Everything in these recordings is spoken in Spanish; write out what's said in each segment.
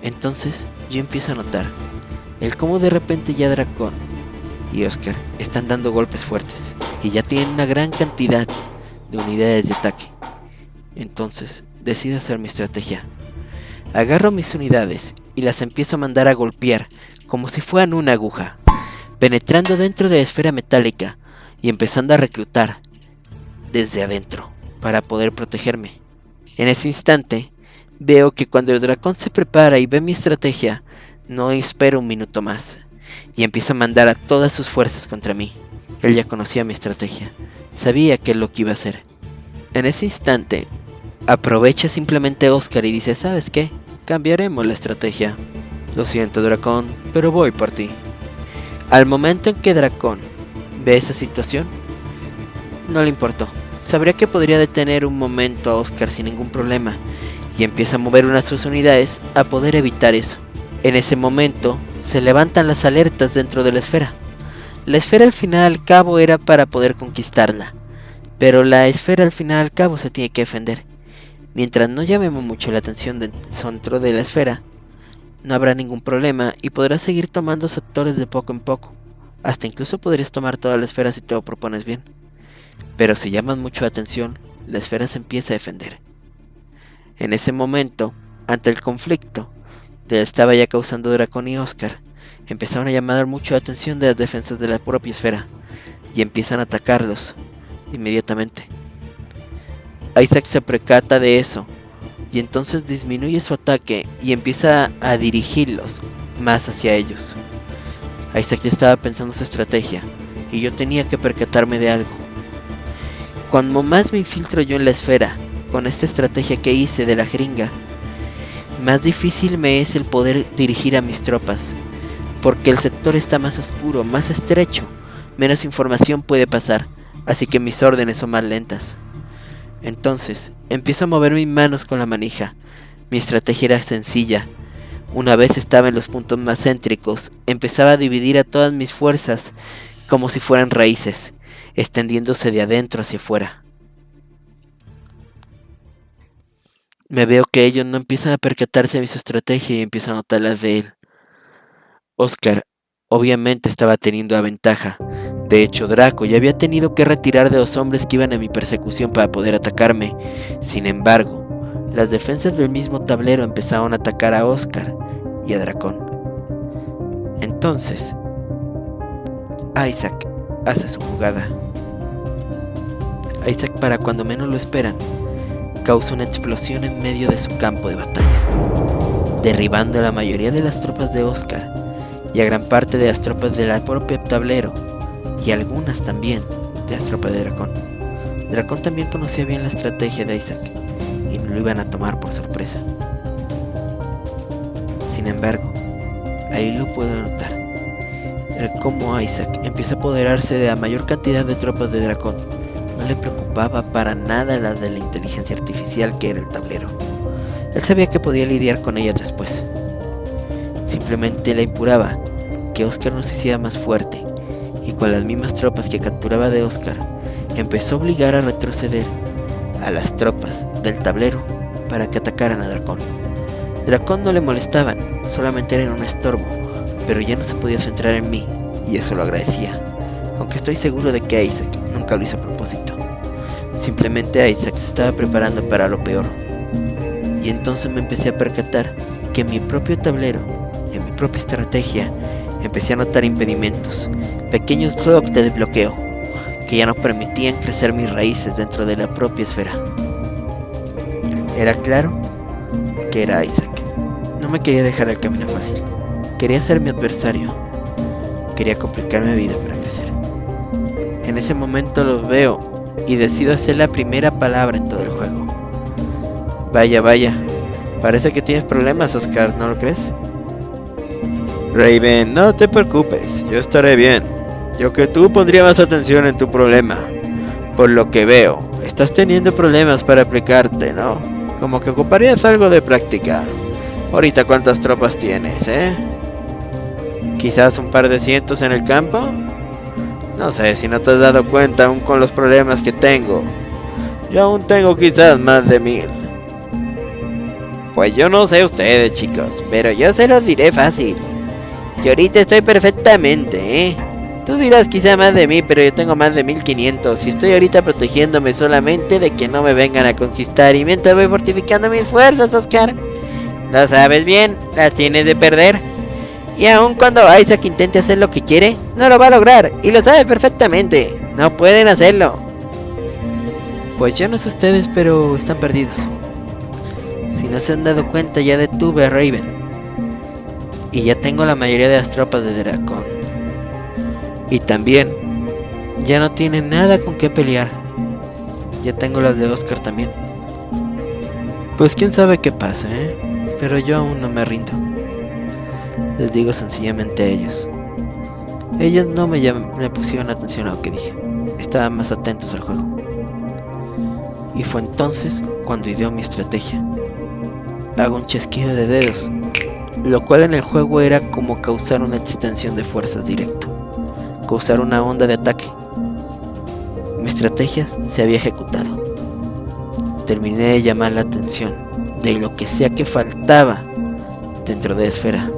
Entonces yo empiezo a notar el cómo de repente ya Dracón y Oscar están dando golpes fuertes y ya tienen una gran cantidad de unidades de ataque. Entonces decido hacer mi estrategia. Agarro mis unidades y las empiezo a mandar a golpear como si fueran una aguja, penetrando dentro de la esfera metálica y empezando a reclutar desde adentro para poder protegerme. En ese instante veo que cuando el dragón se prepara y ve mi estrategia, no espero un minuto más y empieza a mandar a todas sus fuerzas contra mí. Él ya conocía mi estrategia, sabía qué es lo que iba a hacer. En ese instante aprovecha simplemente Oscar y dice: ¿sabes qué? Cambiaremos la estrategia. Lo siento, Dracón, pero voy por ti. Al momento en que Dracón ve esa situación, no le importó. Sabría que podría detener un momento a Oscar sin ningún problema y empieza a mover unas de sus unidades a poder evitar eso. En ese momento se levantan las alertas dentro de la esfera. La esfera al final al cabo era para poder conquistarla, pero la esfera al final al cabo se tiene que defender. Mientras no llamemos mucho la atención dentro de la esfera, no habrá ningún problema y podrás seguir tomando sectores de poco en poco. Hasta incluso podrías tomar toda la esfera si te lo propones bien. Pero si llamas mucho la atención, la esfera se empieza a defender. En ese momento, ante el conflicto que estaba ya causando Dracón y Oscar, empezaron a llamar mucho la atención de las defensas de la propia esfera y empiezan a atacarlos inmediatamente. Isaac se percata de eso y entonces disminuye su ataque y empieza a dirigirlos más hacia ellos. Isaac ya estaba pensando su estrategia y yo tenía que percatarme de algo. Cuando más me infiltro yo en la esfera con esta estrategia que hice de la jeringa, más difícil me es el poder dirigir a mis tropas, porque el sector está más oscuro, más estrecho, menos información puede pasar, así que mis órdenes son más lentas. Entonces, empiezo a mover mis manos con la manija. Mi estrategia era sencilla. Una vez estaba en los puntos más céntricos, empezaba a dividir a todas mis fuerzas como si fueran raíces, extendiéndose de adentro hacia afuera. Me veo que ellos no empiezan a percatarse de mi estrategia y empiezan a notar las de él. Oscar obviamente estaba teniendo la ventaja. De hecho, Draco ya había tenido que retirar de los hombres que iban a mi persecución para poder atacarme. Sin embargo, las defensas del mismo tablero empezaron a atacar a Oscar y a Dracón. Entonces, Isaac hace su jugada. Isaac, para cuando menos lo esperan, causa una explosión en medio de su campo de batalla, derribando a la mayoría de las tropas de Oscar y a gran parte de las tropas del propio tablero, y algunas también de las tropas de Dracón. Dracón también conocía bien la estrategia de Isaac y no lo iban a tomar por sorpresa. Sin embargo, ahí lo puedo notar, el cómo Isaac empieza a apoderarse de la mayor cantidad de tropas de Dracón. No le preocupaba para nada la de la inteligencia artificial que era el tablero. Él sabía que podía lidiar con ella después. Simplemente le impuraba que Oscar no se hiciera más fuerte, y con las mismas tropas que capturaba de Oscar, empezó a obligar a retroceder a las tropas del tablero para que atacaran a Dracón. Dracón no le molestaban, solamente eran un estorbo, pero ya no se podía centrar en mí, y eso lo agradecía, aunque estoy seguro de que Isaac nunca lo hizo a propósito. Simplemente Isaac se estaba preparando para lo peor, y entonces me empecé a percatar que en mi propio tablero, en mi propia estrategia, empecé a notar impedimentos, pequeños drops de desbloqueo, que ya no permitían crecer mis raíces dentro de la propia esfera. Era claro que era Isaac. No me quería dejar el camino fácil. Quería ser mi adversario. Quería complicarme la vida para crecer. En ese momento los veo y decido hacer la primera palabra en todo el juego. Vaya, parece que tienes problemas, Oscar, ¿no lo crees? Raven, no te preocupes, yo estaré bien. Yo que tú pondría más atención en tu problema. Por lo que veo, estás teniendo problemas para aplicarte, ¿no? Como que ocuparías algo de práctica. Ahorita, ¿cuántas tropas tienes, ¿Quizás un par de cientos en el campo? No sé si no te has dado cuenta aún con los problemas que tengo. Yo aún tengo quizás más de 1000. Pues yo no sé ustedes, chicos, pero yo se los diré fácil. Yo ahorita estoy perfectamente, ¿eh? Tú dirás quizá más de mí, pero yo tengo más de 1500 y estoy ahorita protegiéndome solamente de que no me vengan a conquistar. Y mientras voy fortificando mis fuerzas, Oscar. Lo sabes bien, las tienes de perder. Y aun cuando Isaac intente hacer lo que quiere, no lo va a lograr. Y lo sabe perfectamente. No pueden hacerlo. Pues yo no sé ustedes, pero están perdidos. Si no se han dado cuenta, ya detuve a Raven. Y ya tengo la mayoría de las tropas de Dracón. Y también, ya no tienen nada con qué pelear. Ya tengo las de Oscar también. Pues quién sabe qué pasa, pero yo aún no me rindo. Les digo sencillamente a ellos. Ellos no me pusieron atención a lo que dije. Estaban más atentos al juego. Y fue entonces cuando ideó mi estrategia. Hago un chasquido de dedos, lo cual en el juego era como causar una extensión de fuerzas directo, causar una onda de ataque. Mi estrategia se había ejecutado. Terminé de llamar la atención de lo que sea que faltaba dentro de la esfera.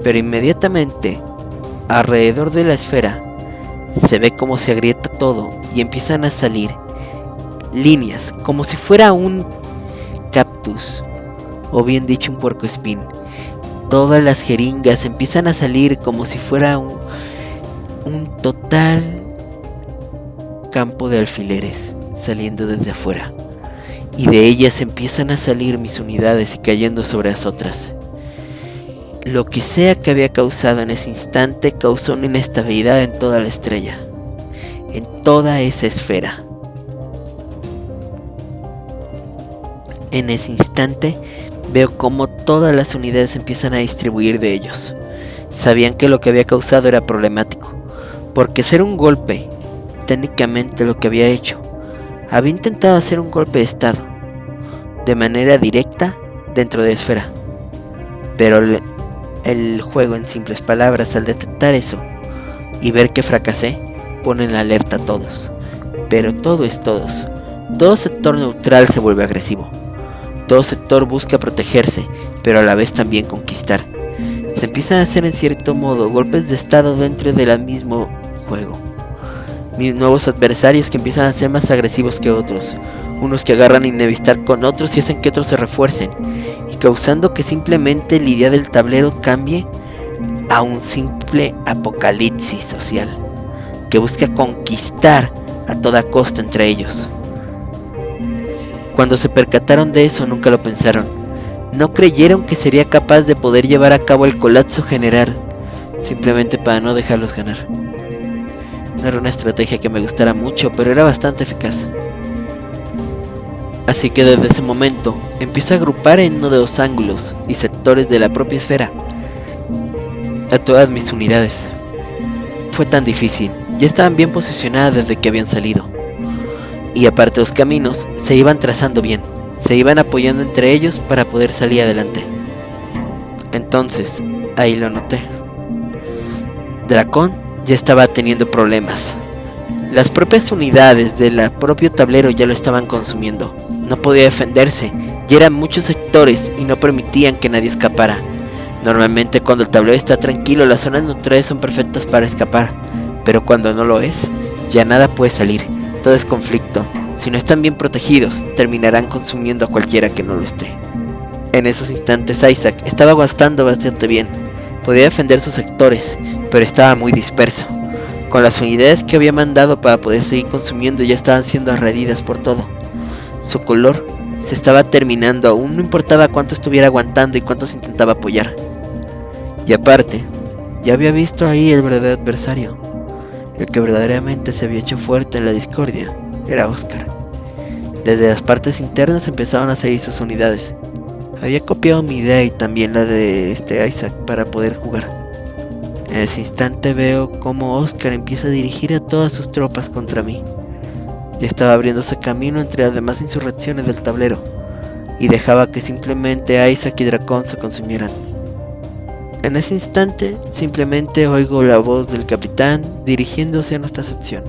Pero inmediatamente, alrededor de la esfera, se ve como se agrieta todo y empiezan a salir líneas, como si fuera un cactus, o bien dicho un puercoespín. Todas las jeringas empiezan a salir como si fuera un total campo de alfileres saliendo desde afuera, y de ellas empiezan a salir mis unidades y cayendo sobre las otras. Lo que sea que había causado en ese instante causó una inestabilidad en toda la estrella, en toda esa esfera. En ese instante veo como todas las unidades empiezan a distribuir de ellos. Sabían que lo que había causado era problemático, porque hacer un golpe, técnicamente lo que había hecho, había intentado hacer un golpe de estado, de manera directa dentro de la esfera. Pero el juego, en simples palabras, al detectar eso y ver que fracasé, pone en alerta a todos. Pero todo es todos. Todo sector neutral se vuelve agresivo. Todo sector busca protegerse, pero a la vez también conquistar. Se empiezan a hacer en cierto modo golpes de estado dentro del mismo juego. Mis nuevos adversarios que empiezan a ser más agresivos que otros. Unos que agarran enemistar con otros y hacen que otros se refuercen. Y causando que simplemente la idea del tablero cambie a un simple apocalipsis social. Que busca conquistar a toda costa entre ellos. Cuando se percataron de eso, nunca lo pensaron. No creyeron que sería capaz de poder llevar a cabo el colapso general, simplemente para no dejarlos ganar. No era una estrategia que me gustara mucho, pero era bastante eficaz. Así que desde ese momento, empiezo a agrupar en uno de los ángulos y sectores de la propia esfera a todas mis unidades. Fue tan difícil, ya estaban bien posicionadas desde que habían salido. Y aparte los caminos se iban trazando bien, se iban apoyando entre ellos para poder salir adelante. Entonces, ahí lo noté. Dracón ya estaba teniendo problemas. Las propias unidades del propio tablero ya lo estaban consumiendo. No podía defenderse, y eran muchos sectores y no permitían que nadie escapara. Normalmente cuando el tablero está tranquilo, las zonas neutrales son perfectas para escapar, pero cuando no lo es, ya nada puede salir. Todo es conflicto. Si no están bien protegidos, terminarán consumiendo a cualquiera que no lo esté. En esos instantes Isaac estaba gastando bastante bien. Podía defender sus sectores, pero estaba muy disperso. Con las unidades que había mandado para poder seguir consumiendo ya estaban siendo arredidas por todo. Su color se estaba terminando, aún no importaba cuánto estuviera aguantando y cuántos intentaba apoyar. Y aparte, ya había visto ahí el verdadero adversario. El que verdaderamente se había hecho fuerte en la discordia era Oscar. Desde las partes internas empezaban a salir sus unidades. Había copiado mi idea y también la de Isaac para poder jugar. En ese instante veo cómo Oscar empieza a dirigir a todas sus tropas contra mí. Ya estaba abriéndose camino entre las demás insurrecciones del tablero y dejaba que simplemente Isaac y Dracón se consumieran. En ese instante simplemente oigo la voz del capitán dirigiéndose a nuestra sección.